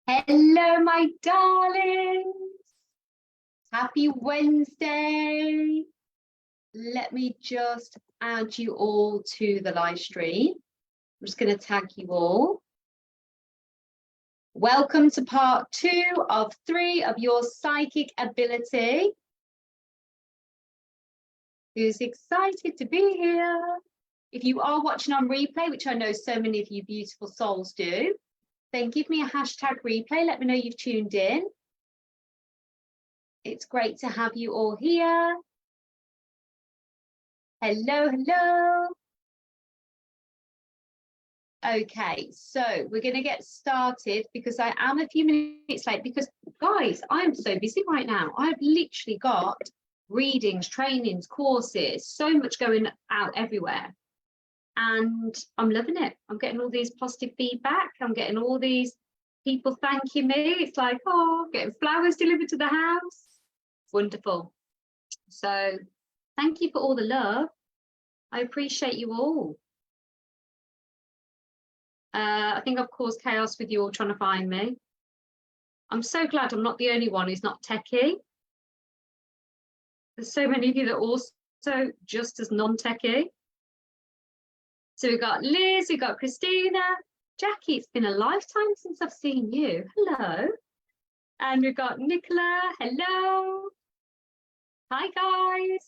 Hello, my darlings. Happy Wednesday. Let me just add you all to the live stream. I'm just going to tag you all. Welcome to part 2 of 3 of your psychic ability. Who's excited to be here? If you are watching on replay, which I know so many of you beautiful souls do, then give me a hashtag replay. Let me know you've tuned in. It's great to have you all here. Hello, hello. Okay, so we're going to get started because I am a few minutes late because, guys, I'm so busy right now. I've literally got readings, trainings, courses, so much going out everywhere. And I'm loving it. I'm getting all these positive feedback. I'm getting all these people thanking me. It's like, oh, getting flowers delivered to the house. Wonderful. So thank you for all the love. I appreciate you all. I think I've caused chaos with you all trying to find me. I'm so glad I'm not the only one who's not techie. There's so many of you that are also just as non-techie. So we've got Liz, we've got Christina, Jackie, it's been a lifetime since I've seen you. Hello. And we've got Nicola, hello. Hi, guys.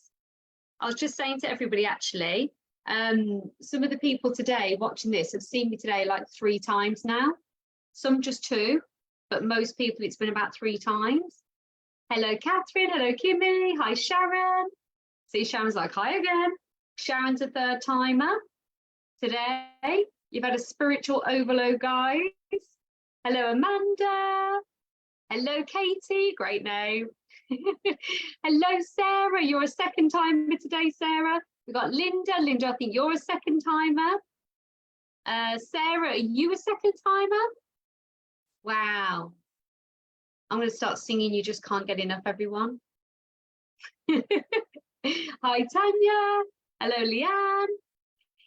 I was just saying to everybody, actually, some of the people today watching this have seen me today like 3 times now. Some just 2, but most people it's been about 3 times. Hello, Catherine. Hello, Kimmy. Hi, Sharon. See, Sharon's like, hi again. Sharon's a 3rd timer today. You've had a spiritual overload, guys. Hello, Amanda. Hello, Katie. Great name. Hello, Sarah. You're a 2nd timer today, Sarah. We've got Linda. Linda, I think you're a 2nd timer. Sarah, are you a 2nd timer? Wow. I'm going to start singing You Just Can't Get Enough, everyone. Hi, Tanya. Hello, Leanne.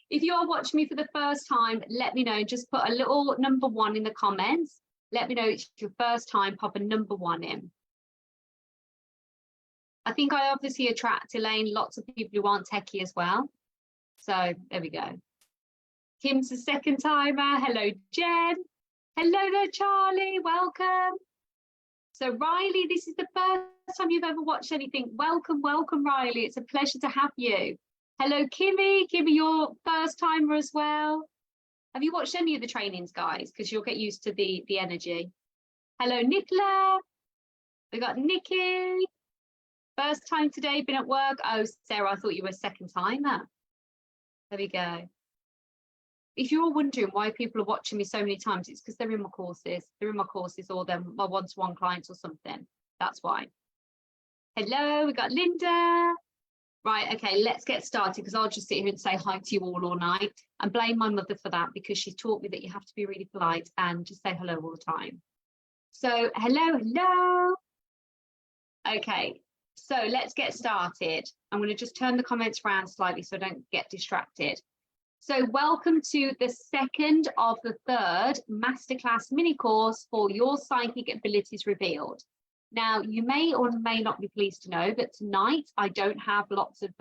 If you are watching me for the first time, let me know. Just put a little number 1 in the comments. Let me know it's your first time. Pop a number 1 in. I think I obviously attract, Elaine, lots of people who aren't techie as well. So there we go. Kim's a 2nd timer. Hello, Jen. Hello there, Charlie. Welcome. So Riley, this is the first time you've ever watched anything. Welcome, welcome, Riley. It's a pleasure to have you. Hello, Kimmy. Kimmy, you're 1st timer as well. Have you watched any of the trainings, guys? Because you'll get used to the energy. Hello, Nicola. We got Nikki. 1st time today, been at work. Oh, Sarah, I thought you were a 2nd timer. There we go. If you're wondering why people are watching me so many times, it's because they're in my courses. They're in my courses or they're my one-to-one clients or something. That's why. Hello, we got Linda. Right, okay, let's get started because I'll just sit here and say hi to you all night and blame my mother for that because she's taught me that you have to be really polite and just say hello all the time. So, hello, hello. Okay, so let's get started. I'm going to just turn the comments around slightly so I don't get distracted. So welcome to the 2nd of the 3rd masterclass mini course for Your Psychic Abilities Revealed. Now, you may or may not be pleased to know that tonight I don't have lots of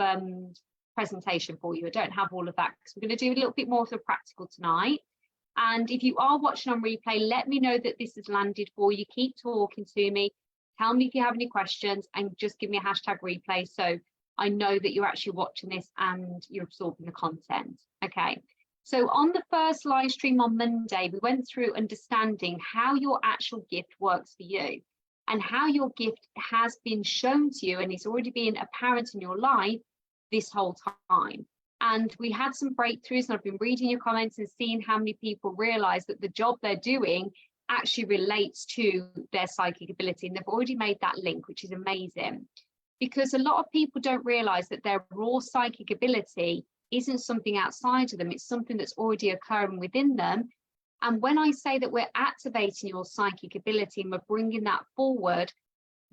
presentation for you. I don't have all of that because we're going to do a little bit more of the practical tonight. And if you are watching on replay, let me know that this has landed for you. Keep talking to me. Tell me if you have any questions and just give me a hashtag replay so I know that you're actually watching this and you're absorbing the content. Okay. So on the first live stream on Monday, we went through understanding how your actual gift works for you and how your gift has been shown to you and it's already been apparent in your life this whole time. And we had some breakthroughs and I've been reading your comments and seeing how many people realize that the job they're doing actually relates to their psychic ability. And they've already made that link, which is amazing. Because a lot of people don't realize that their raw psychic ability isn't something outside of them. It's something that's already occurring within them. And when I say that we're activating your psychic ability and we're bringing that forward,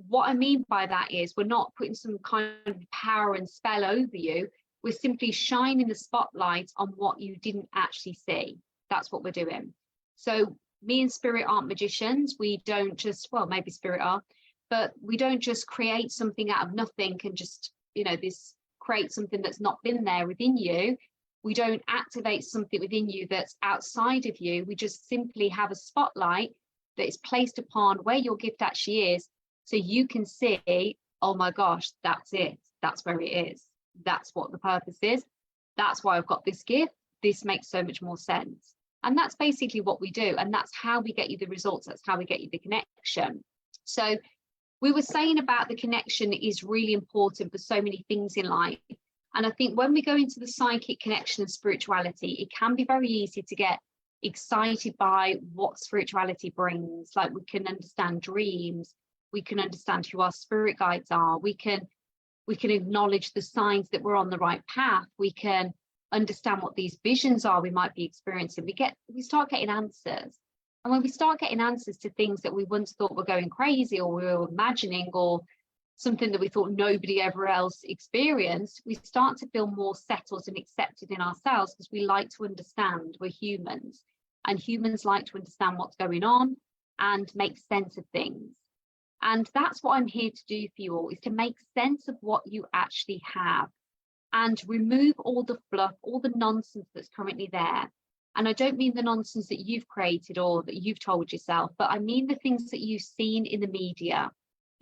what I mean by that is we're not putting some kind of power and spell over you. We're simply shining the spotlight on what you didn't actually see. That's what we're doing. So me and Spirit aren't magicians. We don't just, well, maybe Spirit are, but we don't just create something out of nothing and just, this create something that's not been there within you. We don't activate something within you that's outside of you. We just simply have a spotlight that is placed upon where your gift actually is, so you can see, oh my gosh, that's it. That's where it is. That's what the purpose is. That's why I've got this gift. This makes so much more sense. And that's basically what we do. And that's how we get you the results. That's how we get you the connection. So we were saying about the connection is really important for so many things in life. And I think when we go into the psychic connection and spirituality, it can be very easy to get excited by what spirituality brings. Like, we can understand dreams, we can understand who our spirit guides are, we can acknowledge the signs that we're on the right path, we can understand what these visions are we might be experiencing. We start getting answers. And when we start getting answers to things that we once thought were going crazy, or we were imagining, or something that we thought nobody ever else experienced, we start to feel more settled and accepted in ourselves, because we like to understand. We're humans, and humans like to understand what's going on and make sense of things. And that's what I'm here to do for you all, is to make sense of what you actually have and remove all the fluff, all the nonsense that's currently there. And I don't mean the nonsense that you've created or that you've told yourself, but I mean the things that you've seen in the media,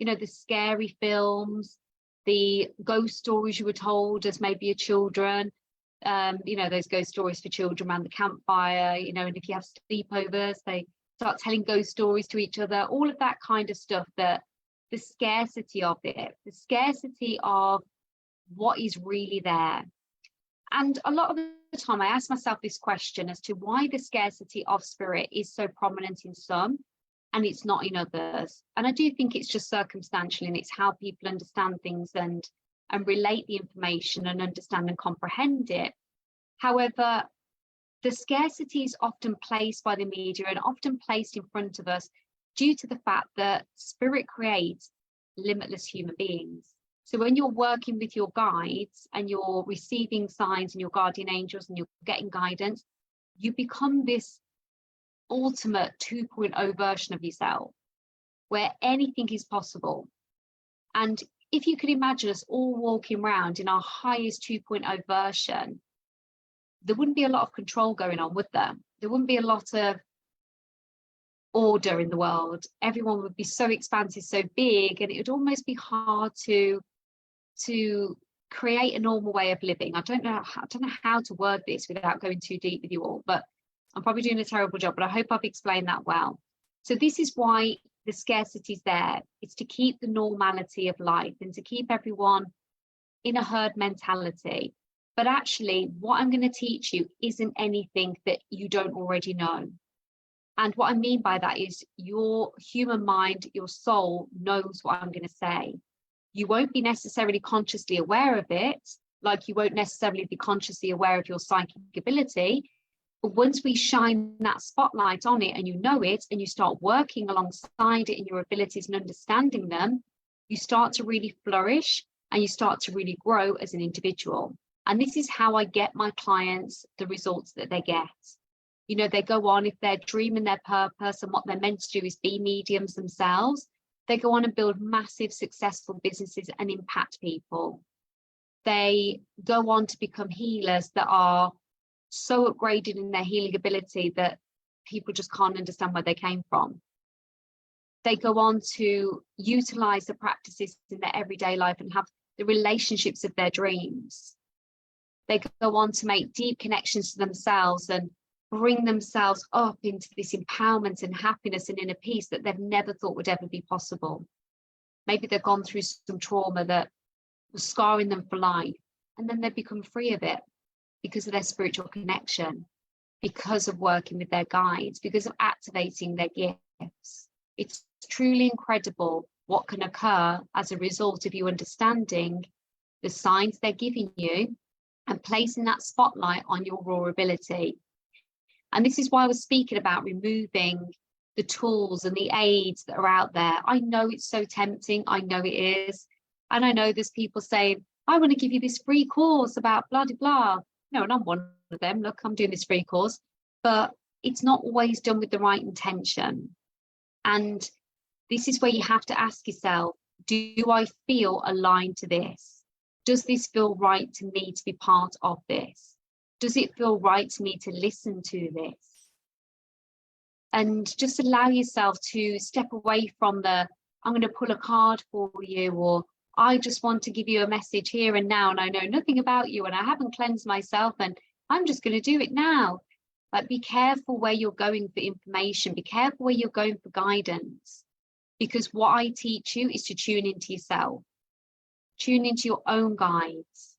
the scary films, the ghost stories you were told as maybe a children, those ghost stories for children around the campfire, and if you have sleepovers, they start telling ghost stories to each other, all of that kind of stuff, that the scarcity of it, the scarcity of what is really there. And a lot of the time I ask myself this question as to why the scarcity of spirit is so prominent in some and it's not in others. And I do think it's just circumstantial, and it's how people understand things and relate the information and understand and comprehend it. However, the scarcity is often placed by the media and often placed in front of us due to the fact that spirit creates limitless human beings. So when you're working with your guides and you're receiving signs and your guardian angels and you're getting guidance, you become this ultimate 2.0 version of yourself where anything is possible. And if you could imagine us all walking around in our highest 2.0 version, there wouldn't be a lot of control going on, would there? There wouldn't be a lot of order in the world. Everyone would be so expansive, so big, and it would almost be hard to create a normal way of living. I don't know how to word this without going too deep with you all, but I'm probably doing a terrible job, but I hope I've explained that well. So this is why the scarcity is there. It's to keep the normality of life and to keep everyone in a herd mentality. But actually, what I'm going to teach you isn't anything that you don't already know. And what I mean by that is your human mind, your soul knows what I'm going to say. You won't be necessarily consciously aware of it, like you won't necessarily be consciously aware of your psychic ability. But once we shine that spotlight on it and you know it and you start working alongside it in your abilities and understanding them, you start to really flourish and you start to really grow as an individual. And this is how I get my clients the results that they get. They go on, if they're dreaming their purpose and what they're meant to do is be mediums themselves, they go on and build massive successful businesses and impact people. They go on to become healers that are so upgraded in their healing ability that people just can't understand where they came from. They go on to utilize the practices in their everyday life and have the relationships of their dreams. They go on to make deep connections to themselves and bring themselves up into this empowerment and happiness and inner peace that they've never thought would ever be possible. Maybe they've gone through some trauma that was scarring them for life, and then they become free of it because of their spiritual connection, because of working with their guides, because of activating their gifts. It's truly incredible what can occur as a result of you understanding the signs they're giving you and placing that spotlight on your raw ability. And this is why I was speaking about removing the tools and the aids that are out there. I know it's so tempting. I know it is. And I know there's people saying, I want to give you this free course about blah, blah, blah. No, and I'm one of them. Look, I'm doing this free course. But it's not always done with the right intention. And this is where you have to ask yourself, do I feel aligned to this? Does this feel right to me to be part of this? Does it feel right to me to listen to this? And just allow yourself to step away from the, I'm going to pull a card for you, or I just want to give you a message here and now, and I know nothing about you, and I haven't cleansed myself, and I'm just going to do it now. But be careful where you're going for information. Be careful where you're going for guidance, because what I teach you is to tune into yourself, tune into your own guides.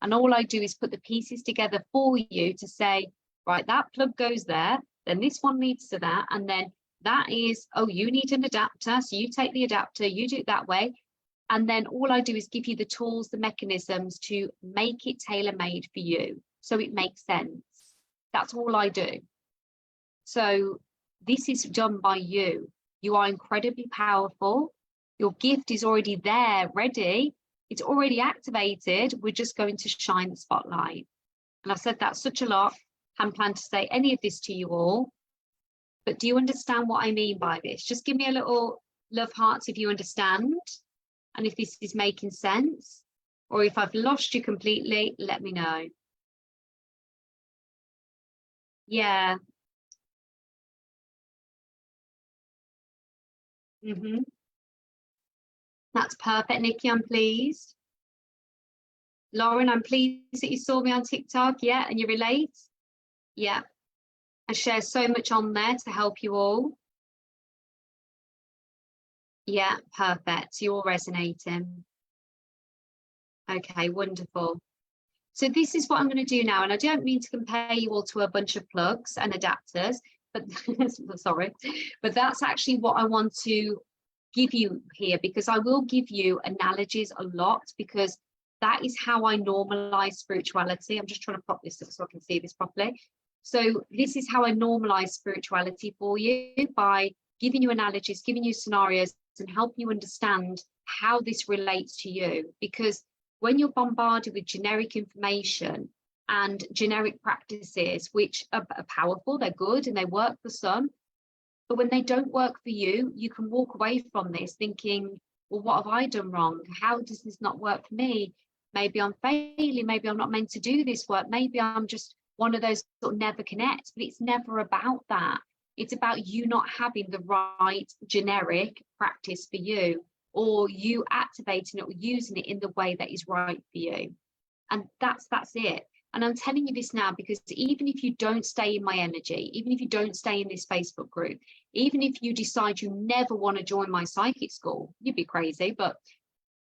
And all I do is put the pieces together for you to say, right, that plug goes there, then this one leads to that, and then that is, oh, you need an adapter, so you take the adapter, you do it that way. And then all I do is give you the tools, the mechanisms to make it tailor-made for you, so it makes sense. That's all I do. So this is done by you. You are incredibly powerful. Your gift is already there, ready. It's already activated. We're just going to shine the spotlight. And I've said that such a lot. I hadn't planned to say any of this to you all. But do you understand what I mean by this? Just give me a little love hearts if you understand. And if this is making sense. Or if I've lost you completely, let me know. Yeah. That's perfect, Nikki. I'm pleased. Lauren, I'm pleased that you saw me on TikTok. Yeah, and you relate. Yeah. I share so much on there to help you all. Yeah, perfect. So you're all resonating. Okay, wonderful. So this is what I'm going to do now, and I don't mean to compare you all to a bunch of plugs and adapters, but sorry, but that's actually what I want to give you here, because I will give you analogies a lot, because that is how I normalize spirituality. I'm just trying to pop this up so I can see this properly. So this is how I normalize spirituality for you, by giving you analogies, giving you scenarios, and help you understand how this relates to you. Because when you're bombarded with generic information and generic practices, which are powerful, they're good and they work for some, but when they don't work for you, you can walk away from this thinking, well, what have I done wrong? How does this not work for me? Maybe I'm failing, maybe I'm not meant to do this work, maybe I'm just one of those sort of never connect. But it's never about that. It's about you not having the right generic practice for you, or you activating it or using it in the way that is right for you. And that's it. And I'm telling you this now because even if you don't stay in my energy, even if you don't stay in this Facebook group, even if you decide you never want to join my psychic school, you'd be crazy, but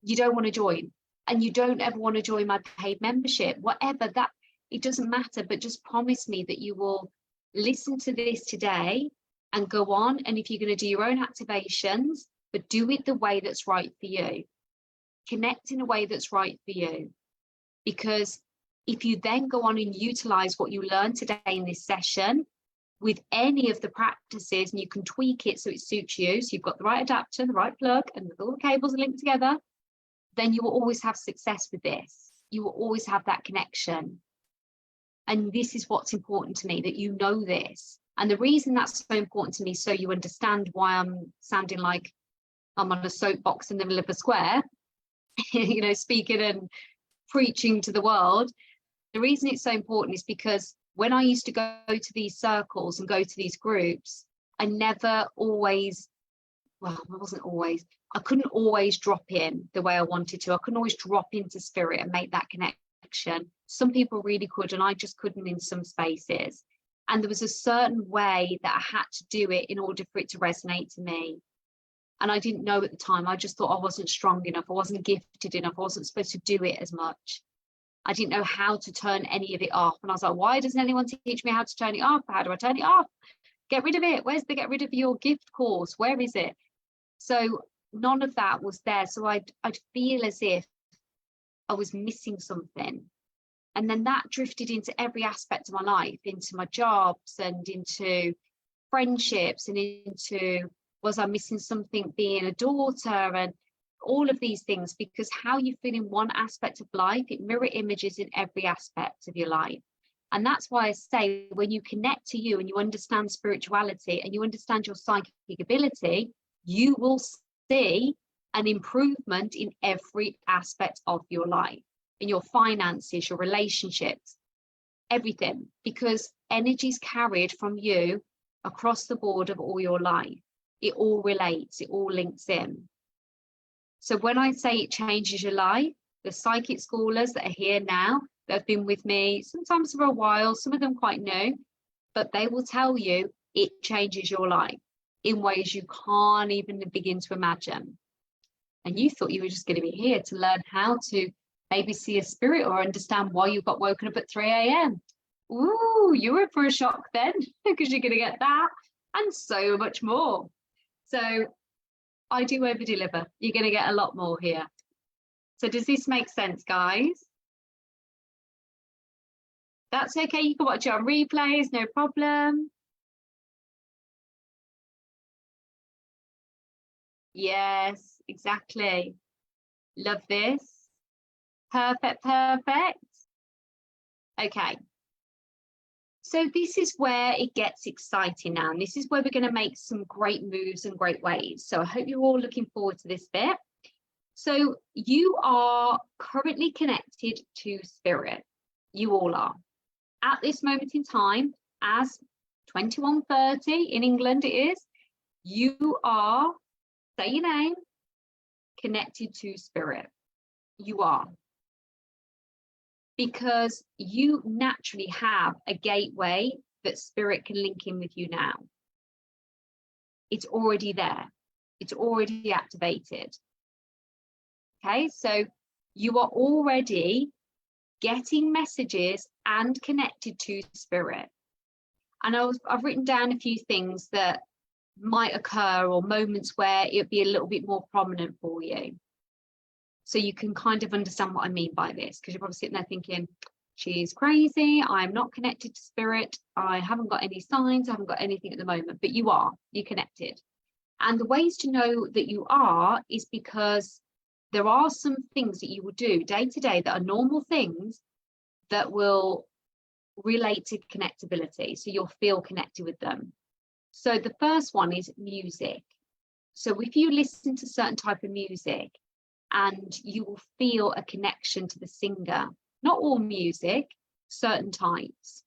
you don't want to join, and you don't ever want to join my paid membership, whatever that, it doesn't matter, but just promise me that you will listen to this today and go on. And if you're going to do your own activations, but do it the way that's right for you. Connect in a way that's right for you. Because if you then go on and utilize what you learned today in this session with any of the practices, and you can tweak it so it suits you, so you've got the right adapter, the right plug, and all the cables are linked together, then you will always have success with this. You will always have that connection. And this is what's important to me, that you know this. And the reason that's so important to me, so you understand why I'm sounding like I'm on a soapbox in the middle of a square, you know, speaking and preaching to the world. The reason it's so important is because when I used to go to these circles and go to these groups, I never always, well, I couldn't always drop in the way I wanted to. I couldn't always drop into spirit and make that connection. Some people really could, and I just couldn't in some spaces. And there was a certain way that I had to do it in order for it to resonate to me. And I didn't know at the time. I just thought I wasn't strong enough. I wasn't gifted enough. I wasn't supposed to do it as much. I didn't know how to turn any of it off. And I was like, why doesn't anyone teach me how to turn it off? How do I turn it off? Get rid of it. Where's the get rid of your gift course? Where is it? So none of that was there. So I'd feel as if I was missing something. And then that drifted into every aspect of my life, into my jobs and into friendships and into, was I missing something being a daughter and all of these things, because how you feel in one aspect of life, it mirror images in every aspect of your life. And that's why I say, when you connect to you and you understand spirituality and you understand your psychic ability, you will see an improvement in every aspect of your life, in your finances, your relationships, everything, because energy is carried from you across the board of all your life. It all relates, it all links in. So when I say it changes your life, the psychic schoolers that are here now, that have been with me sometimes for a while, some of them quite new, but they will tell you it changes your life in ways you can't even begin to imagine. And you thought you were just going to be here to learn how to maybe see a spirit or understand why you got woken up at 3 a.m. Ooh, you were for a shock then, because you're going to get that and so much more. So I do over deliver. You're going to get a lot more here. So does this make sense, guys? That's okay. You can watch it on replays, no problem. Yes, exactly. Love this. Perfect, perfect. Okay. So this is where it gets exciting now. And this is where we're going to make some great moves and great waves. So I hope you're all looking forward to this bit. So you are currently connected to spirit. You all are. At this moment in time, as 21:30 in England it is, you are, say your name, connected to spirit. You are. Because you naturally have a gateway that spirit can link in with you now. It's already there. It's already activated. Okay, so you are already getting messages and connected to spirit. And I've written down a few things that might occur, or moments where it'd be a little bit more prominent for you. So you can kind of understand what I mean by this, because you're probably sitting there thinking, she's crazy, I'm not connected to spirit, I haven't got any signs, I haven't got anything at the moment. But you are, you're connected. And the ways to know that you are is because there are some things that you will do day to day that are normal things that will relate to connectability. So you'll feel connected with them. So the first one is music. So if you listen to certain type of music, and you will feel a connection to the singer. Not all music, certain types.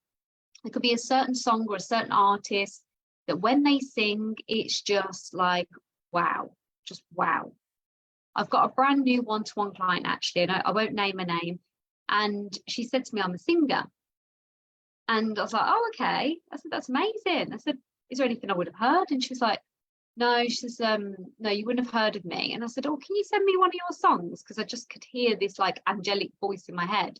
It could be a certain song or a certain artist that when they sing, it's just like, wow, just wow. I've got a brand new one-to-one client actually, and I won't name her name. And she said to me, I'm a singer. And I was like, oh, okay. I said, that's amazing. I said, is there anything I would have heard? And she was like, no, she says, no, you wouldn't have heard of me. And I said, oh, can you send me one of your songs? Because I just could hear this like angelic voice in my head.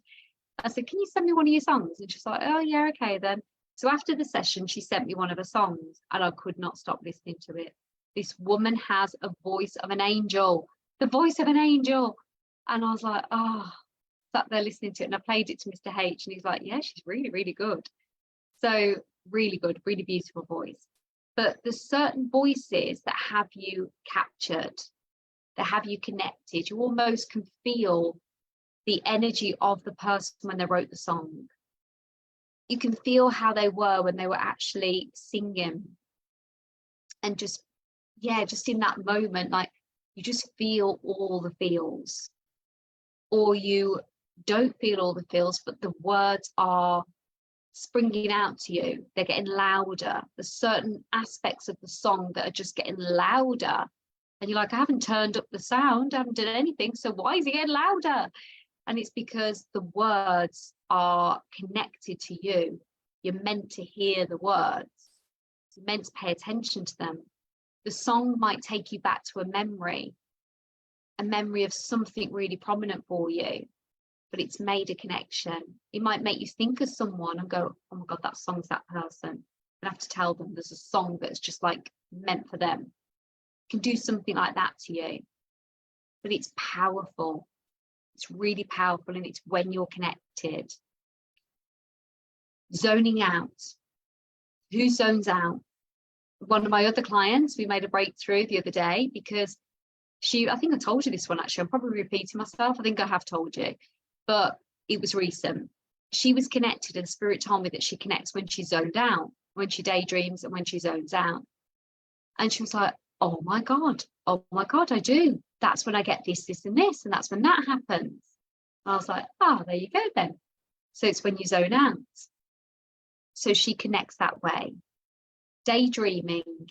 I said, can you send me one of your songs? And she's like, oh, yeah, okay, then. So after the session, she sent me one of her songs and I could not stop listening to it. This woman has a voice of an angel, the voice of an angel. And I was like, oh, sat there listening to it. And I played it to Mr. H and he's like, yeah, she's really, really good. So really good, really beautiful voice. But there's certain voices that have you captured, that have you connected. You almost can feel the energy of the person when they wrote the song. You can feel how they were when they were actually singing. And just, yeah, just in that moment, like you just feel all the feels. Or you don't feel all the feels, but the words are springing out to you. They're getting louder. There's certain aspects of the song that are just getting louder. And you're like, I haven't turned up the sound, I haven't done anything. So why is it getting louder? And it's because the words are connected to you. You're meant to hear the words. You're meant to pay attention to them. The song might take you back to a memory of something really prominent for you. But it's made a connection. It might make you think of someone and go, oh my God, that song's that person. And have to tell them there's a song that's just like meant for them. It can do something like that to you. But it's powerful. It's really powerful, and it's when you're connected. Zoning out. Who zones out? One of my other clients, we made a breakthrough the other day because I think I told you this one actually, I'm probably repeating myself. I think I have told you. But it was recent. she was connected, and Spirit told me that she connects when she's zoned out, when she daydreams and when she zones out. And she was like, oh my God, I do. That's when I get this, this, and this, and that's when that happens. And I was like, oh, there you go then. So it's when you zone out. So she connects that way. Daydreaming.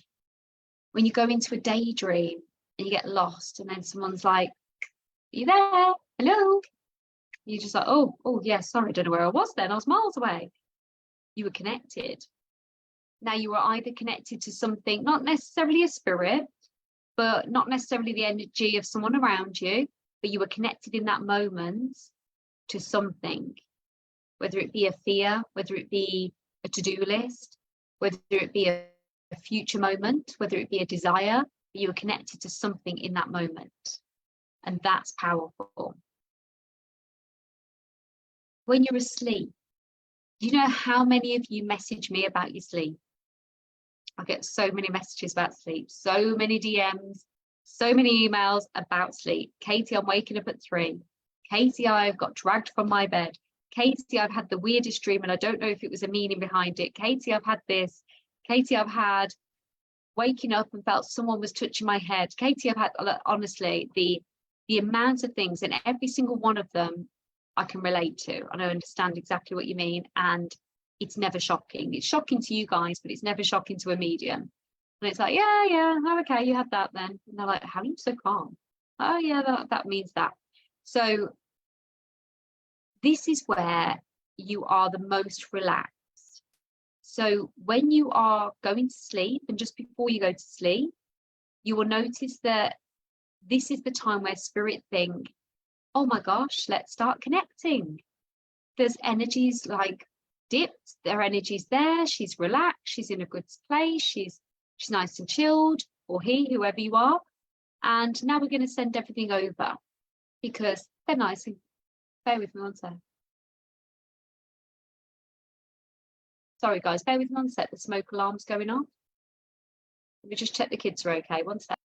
When you go into a daydream and you get lost, and then someone's like, are you there? Hello? You're just like, oh, yeah, sorry, I don't know where I was then. I was miles away. You were connected. Now you are either connected to something, not necessarily a spirit, but not necessarily the energy of someone around you, but you were connected in that moment to something, whether it be a fear, whether it be a to-do list, whether it be a future moment, whether it be a desire, but you were connected to something in that moment. And that's powerful. When you're asleep, do you know how many of you message me about your sleep? I get so many messages about sleep, so many DMs, so many emails about sleep. Katie, I'm waking up at 3. Katie, I've got dragged from my bed. Katie, I've had the weirdest dream and I don't know if it was a meaning behind it. Katie, I've had this. Katie, I've had waking up and felt someone was touching my head. Katie, I've had, honestly, the amount of things, and every single one of them I can relate to, and I understand exactly what you mean. And it's never shocking. It's shocking to you guys, but it's never shocking to a medium. And it's like, yeah, oh, okay, you had that then. And they're like, how are you so calm? Oh yeah, that means that. So this is where you are the most relaxed. So when you are going to sleep, and just before you go to sleep, you will notice that this is the time where spirit think, oh my gosh, let's start connecting. There's energies like dipped, their energy's there, she's relaxed, she's in a good place, she's nice and chilled, or he, whoever you are. And now we're going to send everything over because they're nice. And bear with me one sec. Sorry guys, bear with me one sec, the smoke alarm's going on. Let me just check the kids are okay, one sec.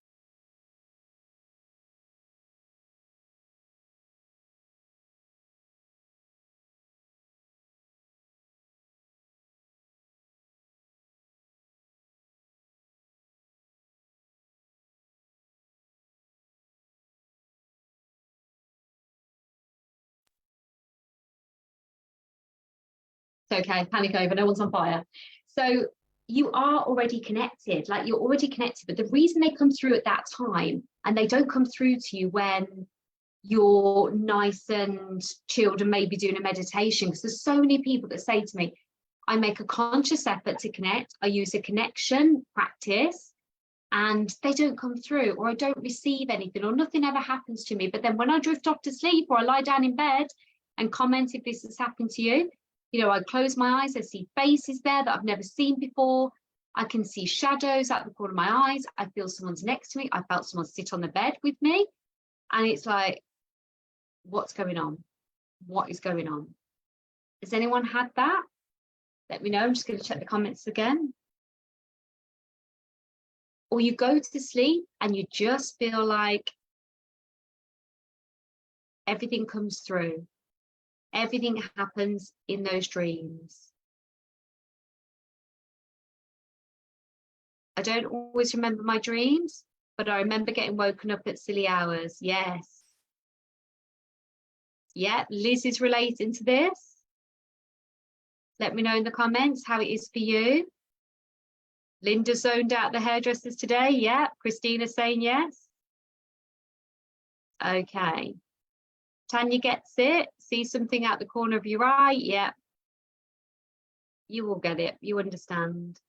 It's okay, panic over, no one's on fire. So you are already connected, like you're already connected, but the reason they come through at that time and they don't come through to you when you're nice and chilled and maybe doing a meditation, because there's so many people that say to me, I make a conscious effort to connect, I use a connection practice, and they don't come through, or I don't receive anything, or nothing ever happens to me. But then when I drift off to sleep, or I lie down in bed and comment if this has happened to you, you know, I close my eyes, I see faces there that I've never seen before. I can see shadows out the corner of my eyes. I feel someone's next to me. I felt someone sit on the bed with me. And it's like, what's going on? What is going on? Has anyone had that? Let me know. I'm just going to check the comments again. Or you go to sleep and you just feel like everything comes through. Everything happens in those dreams. I don't always remember my dreams, but I remember getting woken up at silly hours. Yes. Yeah, Liz is relating to this. Let me know in the comments how it is for you. Linda zoned out the hairdressers today. Yeah. Christina's saying yes. Okay. Tanya gets it. See something out the corner of your eye. Yeah. You will get it. You understand.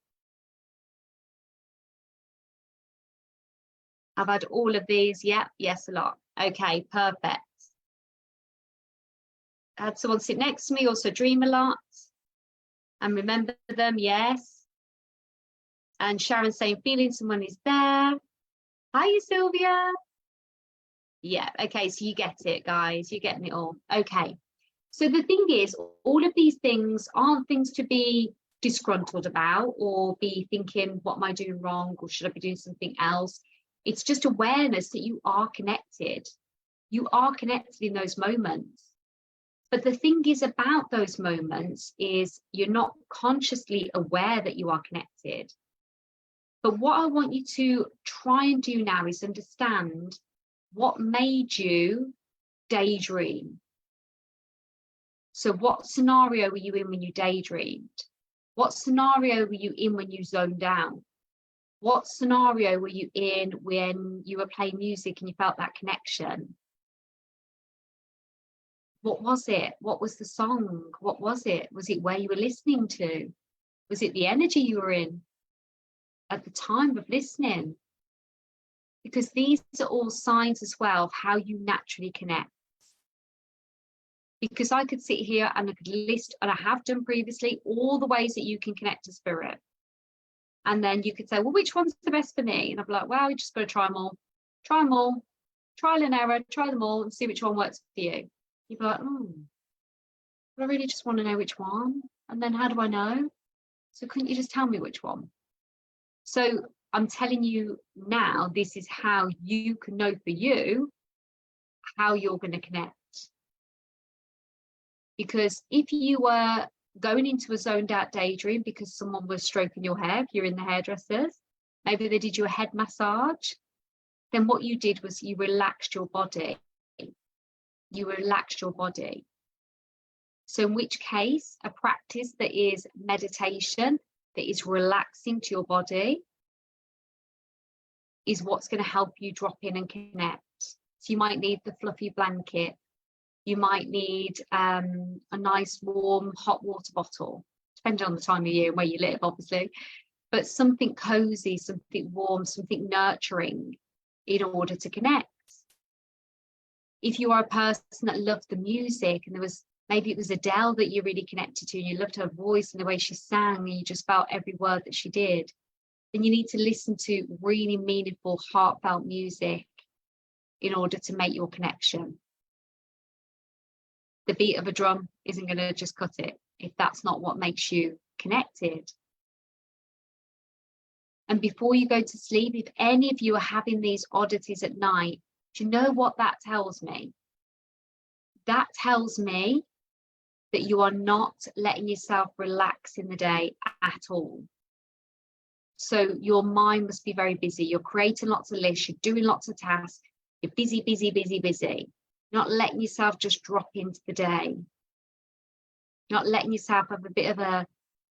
I've had all of these. Yeah. Yes, a lot. Okay. Perfect. I had someone sit next to me, also dream a lot and remember them. Yes. And Sharon saying, feeling someone is there. Hi, Sylvia. Yeah, okay, so you get it, guys. You're getting it all. Okay. So the thing is, all of these things aren't things to be disgruntled about or be thinking, what am I doing wrong? Or should I be doing something else? It's just awareness that you are connected. You are connected in those moments. But the thing is about those moments is you're not consciously aware that you are connected. But what I want you to try and do now is understand what made you daydream. So what scenario were you in when you daydreamed? What scenario were you in when you zoned out? What scenario were you in when you were playing music and you felt that connection? What was it? What was the song? What was it? Was it where you were listening to? Was it the energy you were in at the time of listening? Because these are all signs as well of how you naturally connect. Because I could sit here and I could list, and I have done previously, all the ways that you can connect to spirit. And then you could say, well, which one's the best for me? And I'm like, well, you just got to try them all. Try them all. Trial and error, try them all and see which one works for you. You'd be like, oh, but I really just want to know which one. And then how do I know? So couldn't you just tell me which one? So I'm telling you now, this is how you can know for you how you're going to connect. Because if you were going into a zoned out daydream because someone was stroking your hair, if you're in the hairdressers, maybe they did you a head massage, then what you did was you relaxed your body. You relaxed your body. So in which case, a practice that is meditation, that is relaxing to your body, is what's going to help you drop in and connect. So you might need the fluffy blanket. You might need a nice warm hot water bottle, depending on the time of year and where you live, obviously, but something cozy, something warm, something nurturing in order to connect. If you are a person that loved the music and maybe it was Adele that you really connected to and you loved her voice and the way she sang and you just felt every word that she did, then you need to listen to really meaningful, heartfelt music in order to make your connection. The beat of a drum isn't going to just cut it if that's not what makes you connected. And before you go to sleep, if any of you are having these oddities at night, do you know what that tells me? That tells me that you are not letting yourself relax in the day at all. So your mind must be very busy. You're creating lots of lists, you're doing lots of tasks, you're busy, busy, busy, busy. You're not letting yourself just drop into the day. You're not letting yourself have a bit of a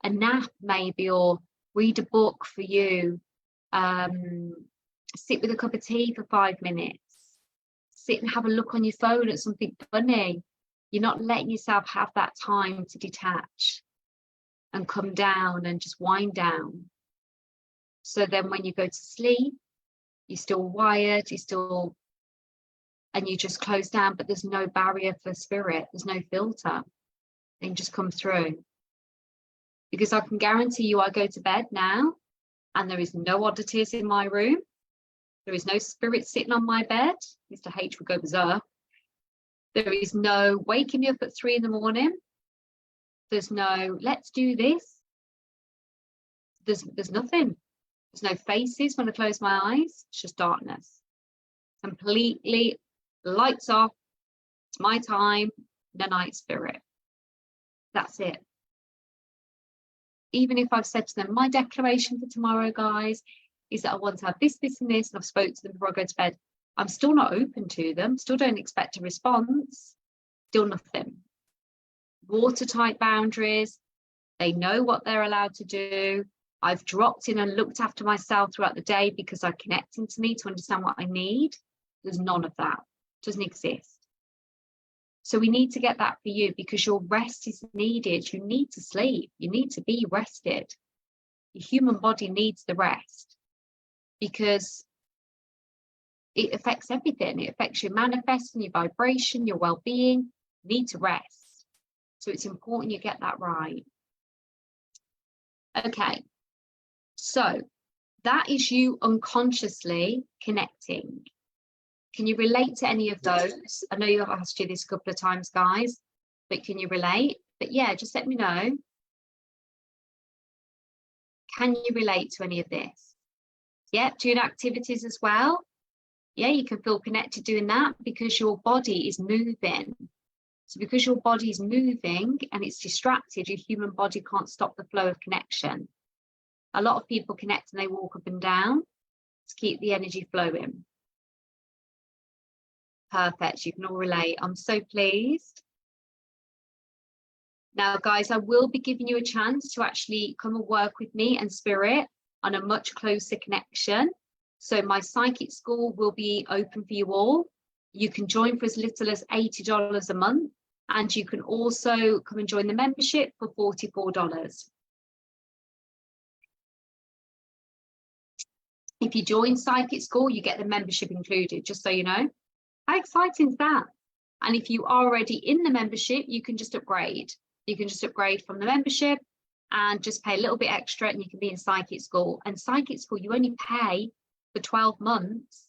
nap maybe, or read a book for you. Sit with a cup of tea for 5 minutes. Sit and have a look on your phone at something funny. You're not letting yourself have that time to detach and come down and just wind down. So then when you go to sleep, you're still wired, and you just close down, but there's no barrier for spirit. There's no filter. They can just come through. Because I can guarantee you, I go to bed now and there is no oddities in my room. There is no spirit sitting on my bed. Mr. H would go berserk. There is no waking me up at 3 a.m. There's no, let's do this. There's nothing. There's no faces when I close my eyes. It's just darkness. Completely lights off. It's my time, the night spirit. That's it. Even if I've said to them, my declaration for tomorrow, guys, is that I want to have this, this, and this, and I've spoke to them before I go to bed, I'm still not open to them, still don't expect a response, still nothing. Watertight boundaries, they know what they're allowed to do. I've dropped in and looked after myself throughout the day because I connect into me to understand what I need. There's none of that, it doesn't exist. So we need to get that for you because your rest is needed. You need to sleep, you need to be rested. Your human body needs the rest because it affects everything. It affects your manifesting, your vibration, your well-being. You need to rest. So it's important you get that right. Okay, so that is you unconsciously connecting. Can you relate to any of those? I know I've asked you this a couple of times, guys, but can you relate? But yeah, just let me know. Can you relate to any of this? Yeah, doing activities as well. Yeah, you can feel connected doing that because your body is moving. So because your body's moving and it's distracted, your human body can't stop the flow of connection. A lot of people connect and they walk up and down to keep the energy flowing. Perfect, you can all relate. I'm so pleased. Now, guys, I will be giving you a chance to actually come and work with me and Spirit on a much closer connection. So my psychic school will be open for you all. You can join for as little as $80 a month, and you can also come and join the membership for $44. If you join psychic school, you get the membership included, just so you know. How exciting is that? And if you are already in the membership, you can just upgrade. You can just upgrade from the membership and just pay a little bit extra and you can be in psychic school. And psychic school, you only pay for 12 months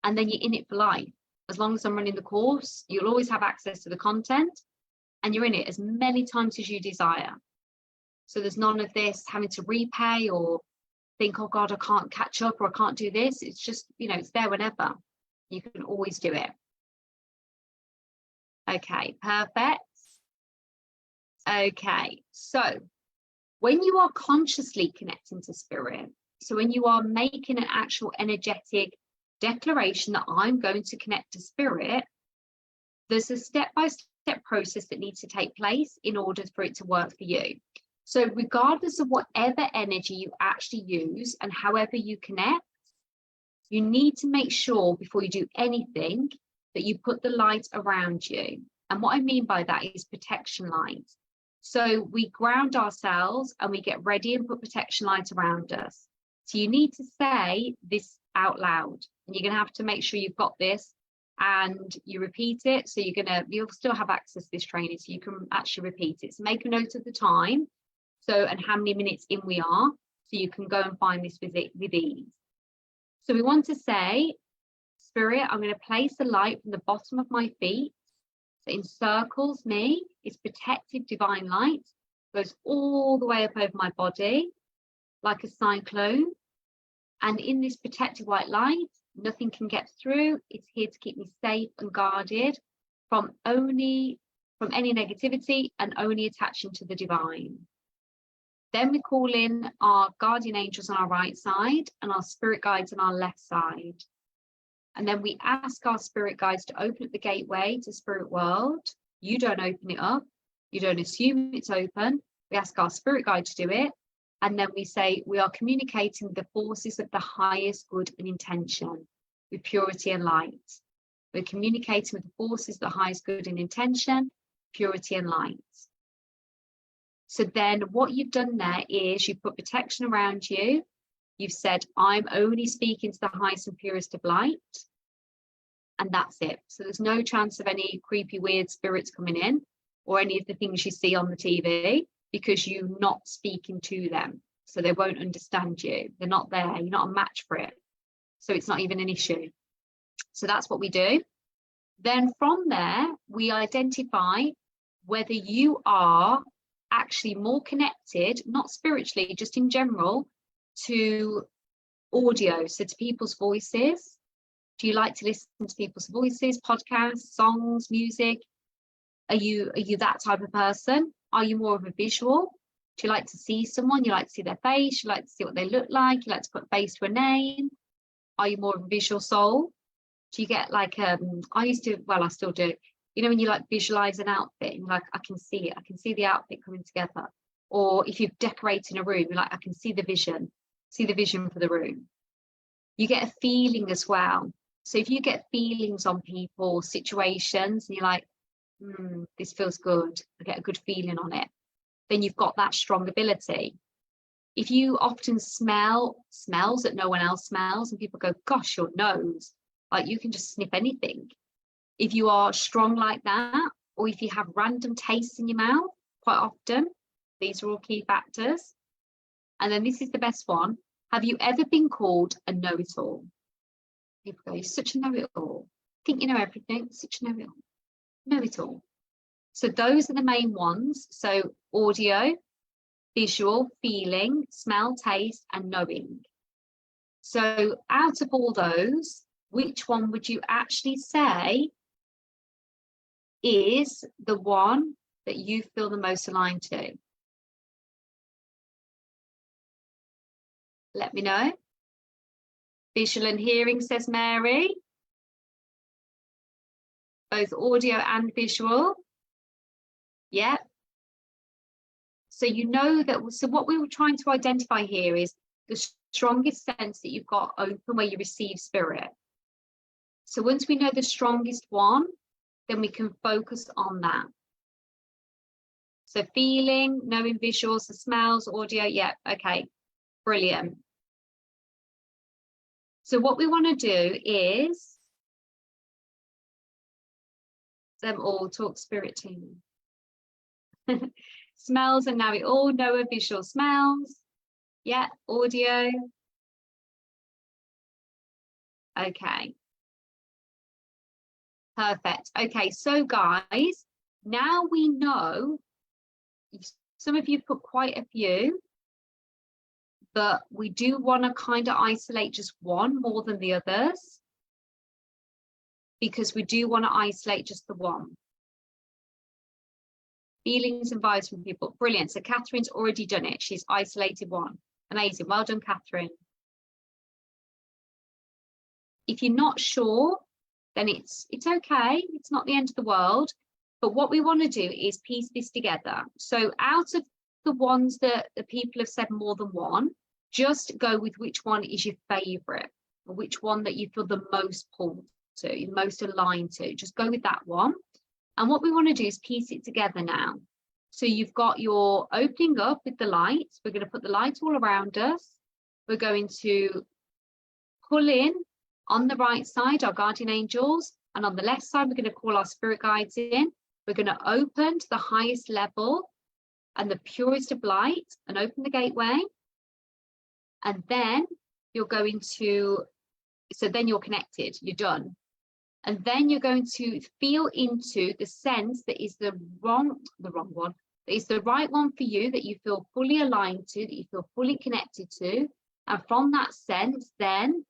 and then you're in it for life. As long as I'm running the course, you'll always have access to the content and you're in it as many times as you desire. So there's none of this having to repay or think, oh God, I can't catch up or I can't do this. It's just, you know, it's there whenever. You can always do it. Okay, perfect. Okay, so when you are consciously connecting to Spirit, so when you are making an actual energetic declaration that I'm going to connect to Spirit, there's a step-by-step process that needs to take place in order for it to work for you. So regardless of whatever energy you actually use and however you connect, you need to make sure before you do anything that you put the light around you. And what I mean by that is protection light. So we ground ourselves and we get ready and put protection light around us. So you need to say this out loud. And you're going to have to make sure you've got this and you repeat it. So you'll still have access to this training, so you can actually repeat it. So make a note of the time. So, and how many minutes in we are, so you can go and find this with ease. So we want to say, Spirit, I'm going to place the light from the bottom of my feet. So it encircles me, it's protective divine light, goes all the way up over my body like a cyclone. And in this protective white light, nothing can get through. It's here to keep me safe and guarded from any negativity and only attaching to the divine. Then we call in our guardian angels on our right side and our spirit guides on our left side. And then we ask our spirit guides to open up the gateway to spirit world. You don't open it up. You don't assume it's open. We ask our spirit guide to do it. And then we say, we are communicating with the forces of the highest good and intention with purity and light. We're communicating with the forces of the highest good and intention, purity and light. So then what you've done there is you've put protection around you. You've said, I'm only speaking to the highest and purest of light. And that's it. So there's no chance of any creepy, weird spirits coming in or any of the things you see on the TV, because you're not speaking to them. So they won't understand you. They're not there. You're not a match for it. So it's not even an issue. So that's what we do. Then from there, we identify whether you are actually more connected, not spiritually, just in general, to audio, so to people's voices. Do you like to listen to people's voices, podcasts, songs, music? Are you that type of person? Are you more of a visual? Do you like to see someone? You like to see their face? You like to see what they look like? You like to put a face to a name? Are you more of a visual soul? Do you get like I still do. You know, when you like visualize an outfit and you're like, I can see it, I can see the outfit coming together. Or if you're decorating a room, you're like, I can see the vision for the room. You get a feeling as well. So if you get feelings on people, situations, and you're like, this feels good, I get a good feeling on it, then you've got that strong ability. If you often smell smells that no one else smells and people go, gosh, your nose, like you can just sniff anything. If you are strong like that, or if you have random tastes in your mouth quite often, these are all key factors. And then this is the best one. Have you ever been called a know-it-all? People go, you're such a know-it-all. Think you know everything, such a know-it-all. Know-it-all. So those are the main ones. So audio, visual, feeling, smell, taste, and knowing. So out of all those, which one would you actually say is the one that you feel the most aligned to? Let me know. Visual and hearing, says Mary. Both audio and visual. Yeah. So you know that, so what we were trying to identify here is the strongest sense that you've got open where you receive spirit. So once we know the strongest one, then we can focus on that. So feeling, knowing visuals, the smells, audio, yeah, okay, brilliant. So what we want to do is, them all talk spirit to me. Smells, and now we all know a visual smells. Yeah, audio. Okay. Perfect. Okay, so guys, now we know, some of you put quite a few, but we do want to kind of isolate just one more than the others, because we do want to isolate just the one. Feelings and vibes from people. Brilliant. So Catherine's already done it. She's isolated one. Amazing. Well done, Catherine. If you're not sure, then it's okay. It's not the end of the world. But what we want to do is piece this together. So out of the ones that the people have said more than one, just go with which one is your favorite, or which one that you feel the most pulled to, most aligned to. Just go with that one. And what we want to do is piece it together now. So you've got your opening up with the lights. We're going to put the lights all around us. We're going to pull in on the right side our guardian angels, and on the left side we're going to call our spirit guides in. We're going to open to the highest level and the purest of light and open the gateway. And then you're going to, so then you're connected, you're done. And then you're going to feel into the sense that is the wrong one, that is the right one for you, that you feel fully aligned to, that you feel fully connected to. And from that sense, then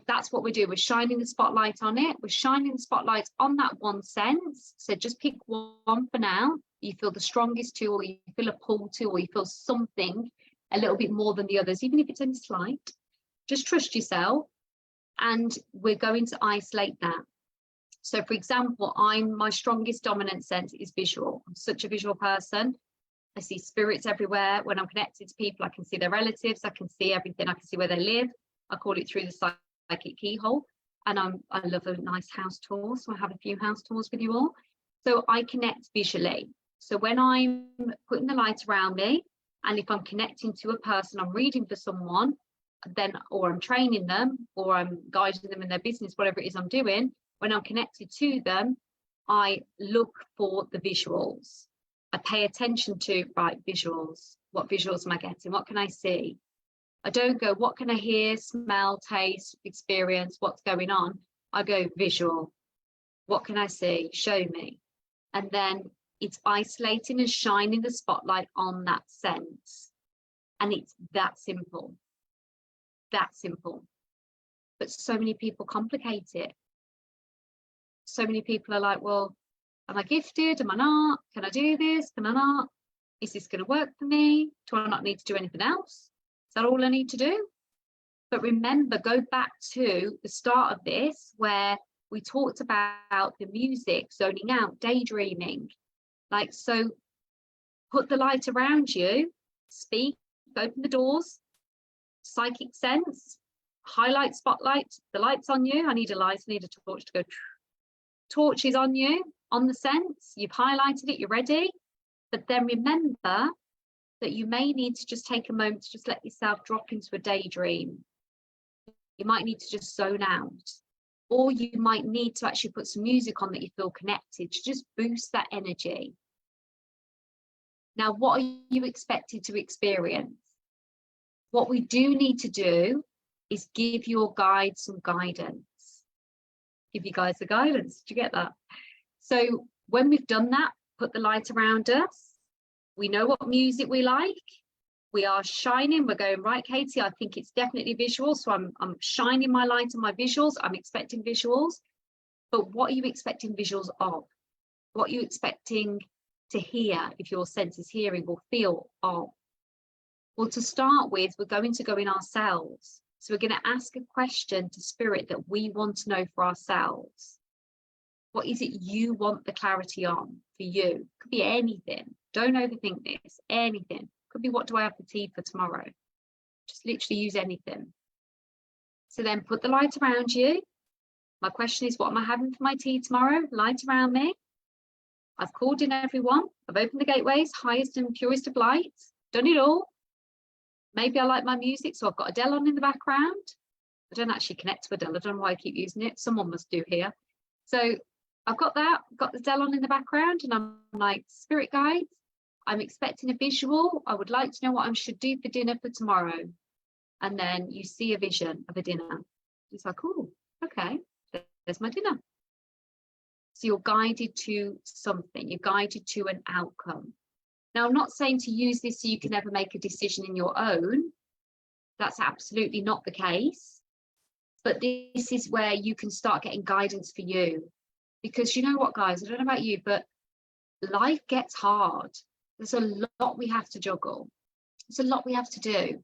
that's what we do. We're shining the spotlight on it. We're shining the spotlight on that one sense. So just pick one for now. You feel the strongest to, or you feel a pull to, or you feel something a little bit more than the others, even if it's only slight. Just trust yourself. And we're going to isolate that. So for example, my strongest dominant sense is visual. I'm such a visual person. I see spirits everywhere. When I'm connected to people, I can see their relatives. I can see everything. I can see where they live. I call it through the psychic keyhole. And I love a nice house tour. So I have a few house tours with you all. So I connect visually. So when I'm putting the light around me, and if I'm connecting to a person, I'm reading for someone, then, or I'm training them, or I'm guiding them in their business, whatever it is I'm doing, when I'm connected to them, I look for the visuals. I pay attention to, right, visuals. What visuals am I getting? What can I see? I don't go, what can I hear, smell, taste, experience, what's going on? I go visual. What can I see? Show me. And then it's isolating and shining the spotlight on that sense. And it's that simple. That simple. But so many people complicate it. So many people are like, well, am I gifted? Am I not? Can I do this? Can I not? Is this going to work for me? Do I not need to do anything else? Is that all I need to do? But remember, go back to the start of this where we talked about the music, zoning out, daydreaming. Like, so put the light around you, speak, open the doors, psychic sense, highlight, spotlight, the light's on you. I need a light, I need a torch to go. Torch is on you, on the sense, you've highlighted it, you're ready. But then remember that you may need to just take a moment to just let yourself drop into a daydream. You might need to just zone out. Or you might need to actually put some music on that you feel connected to just boost that energy. Now, what are you expected to experience? What we do need to do is give your guide some guidance. Give you guys the guidance. Did you get that? So when we've done that, put the light around us. We know what music we like. We are shining. We're going, right, Katie, I think it's definitely visual. So I'm shining my light on my visuals. I'm expecting visuals. But what are you expecting visuals of? What are you expecting to hear if your sense is hearing or feel of? Well, to start with, we're going to go in ourselves. So we're going to ask a question to spirit that we want to know for ourselves. What is it you want the clarity on for you? Could be anything. Don't overthink this. Anything. Could be, what do I have for tea for tomorrow? Just literally use anything. So then put the light around you. My question is, what am I having for my tea tomorrow? Light around me. I've called in everyone. I've opened the gateways, highest and purest of lights. Done it all. Maybe I like my music, so I've got Adele on in the background. I don't actually connect to Adele. I don't know why I keep using it. Someone must do here. So I've got that, got Adele on in the background, and I'm like, spirit guides, I'm expecting a visual. I would like to know what I should do for dinner for tomorrow. And then you see a vision of a dinner. It's like, oh, okay, there's my dinner. So you're guided to something. You're guided to an outcome. Now, I'm not saying to use this so you can never make a decision in your own. That's absolutely not the case. But this is where you can start getting guidance for you. Because you know what, guys, I don't know about you, but life gets hard. There's a lot we have to juggle. There's a lot we have to do.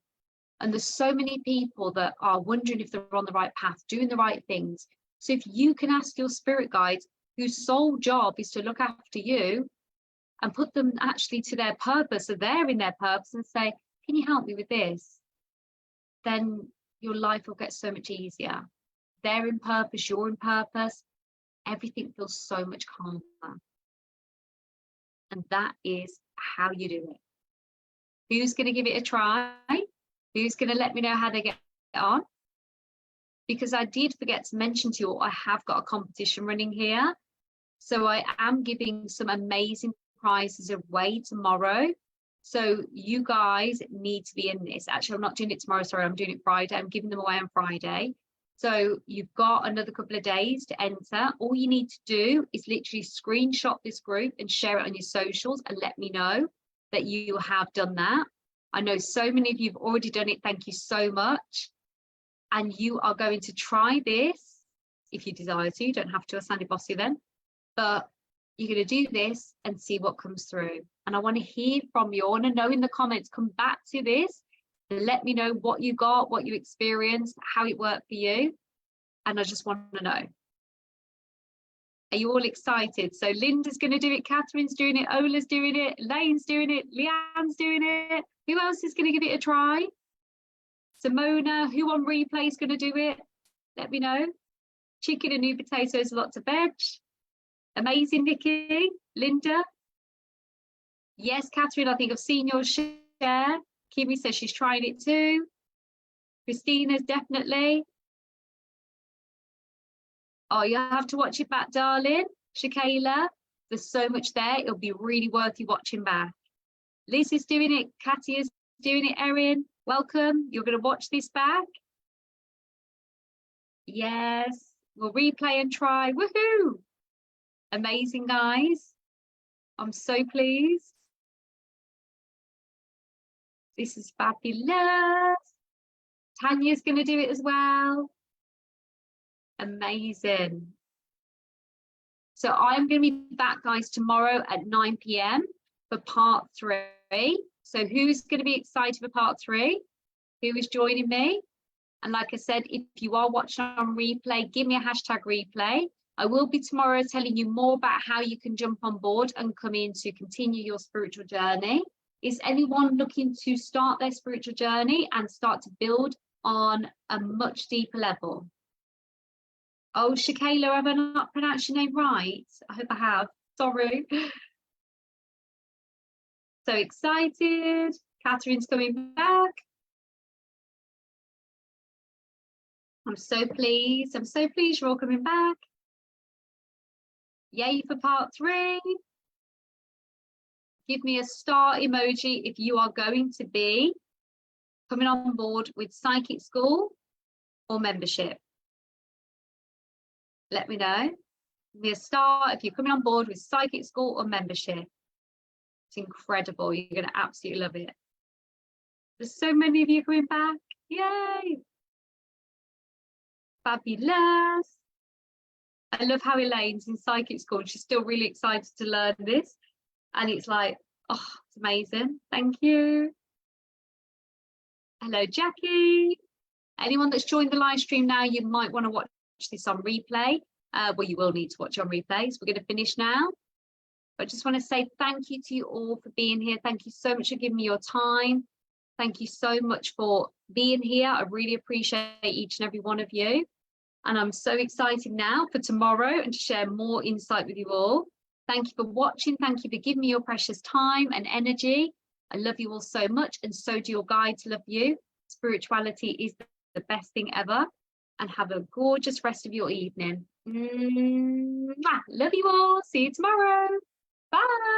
And there's so many people that are wondering if they're on the right path, doing the right things. So if you can ask your spirit guides, whose sole job is to look after you, and put them actually to their purpose, so they're in their purpose, and say, can you help me with this? Then your life will get so much easier. They're in purpose, you're in purpose. Everything feels so much calmer. And that is how you do it. Who's going to give it a try? Who's going to let me know how they get on? Because I did forget to mention to you all, I have got a competition running here. So I am giving some amazing prizes away tomorrow. So you guys need to be in this. Actually, I'm not doing it tomorrow, sorry, I'm doing it Friday. I'm giving them away on Friday. So you've got another couple of days to enter. All you need to do is literally screenshot this group and share it on your socials and let me know that you have done that. I know so many of you have already done it. Thank you so much. And you are going to try this if you desire to. You don't have to, I sounded bossy then. But you're going to do this and see what comes through. And I want to hear from you. I want to know in the comments, come back to this and let me know what you got, what you experienced, how it worked for you. And I just want to know. Are you all excited? So Linda's going to do it, Catherine's doing it, Ola's doing it, Lane's doing it, Leanne's doing it. Who else is going to give it a try? Simona, who on replay is going to do it? Let me know. Chicken and new potatoes, lots of veg. Amazing, Nikki. Linda. Yes, Catherine, I think I've seen your share. Kimmy says she's trying it too. Christina's definitely. Oh, you have to watch it back, darling. Shakayla, there's so much there. It'll be really worth you watching back. Liz is doing it. Katya's doing it. Erin, welcome. You're going to watch this back. Yes, we'll replay and try. Woohoo! Amazing, guys. I'm so pleased. This is fabulous. Tanya's going to do it as well. Amazing. So I'm going to be back, guys, tomorrow at 9 p.m. for part 3. So who's going to be excited for part 3? Who is joining me? And like I said, if you are watching on replay, give me a hashtag replay. I will be tomorrow telling you more about how you can jump on board and come in to continue your spiritual journey. Is anyone looking to start their spiritual journey and start to build on a much deeper level? Oh, Shakayla, have I not pronounced your name right? I hope I have. Sorry. So excited. Catherine's coming back. I'm so pleased. I'm so pleased you're all coming back. Yay for part 3. Give me a star emoji if you are going to be coming on board with Psychic School or membership. Let me know. Give me a star if you're coming on board with Psychic School or membership. It's incredible. You're going to absolutely love it. There's so many of you coming back. Yay! Fabulous. I love how Elaine's in psychic school. She's still really excited to learn this. And it's like, oh, it's amazing. Thank you. Hello, Jackie. Anyone that's joined the live stream now, you might want to watch this on replay. Well, you will need to watch on replay. So we're going to finish now. But I just want to say thank you to you all for being here. Thank you so much for giving me your time. Thank you so much for being here. I really appreciate each and every one of you. And I'm so excited now for tomorrow and to share more insight with you all. Thank you for watching. Thank you for giving me your precious time and energy. I love you all so much, and so do your guides love you. Spirituality is the best thing ever. And have a gorgeous rest of your evening. Love you all. See you tomorrow. Bye.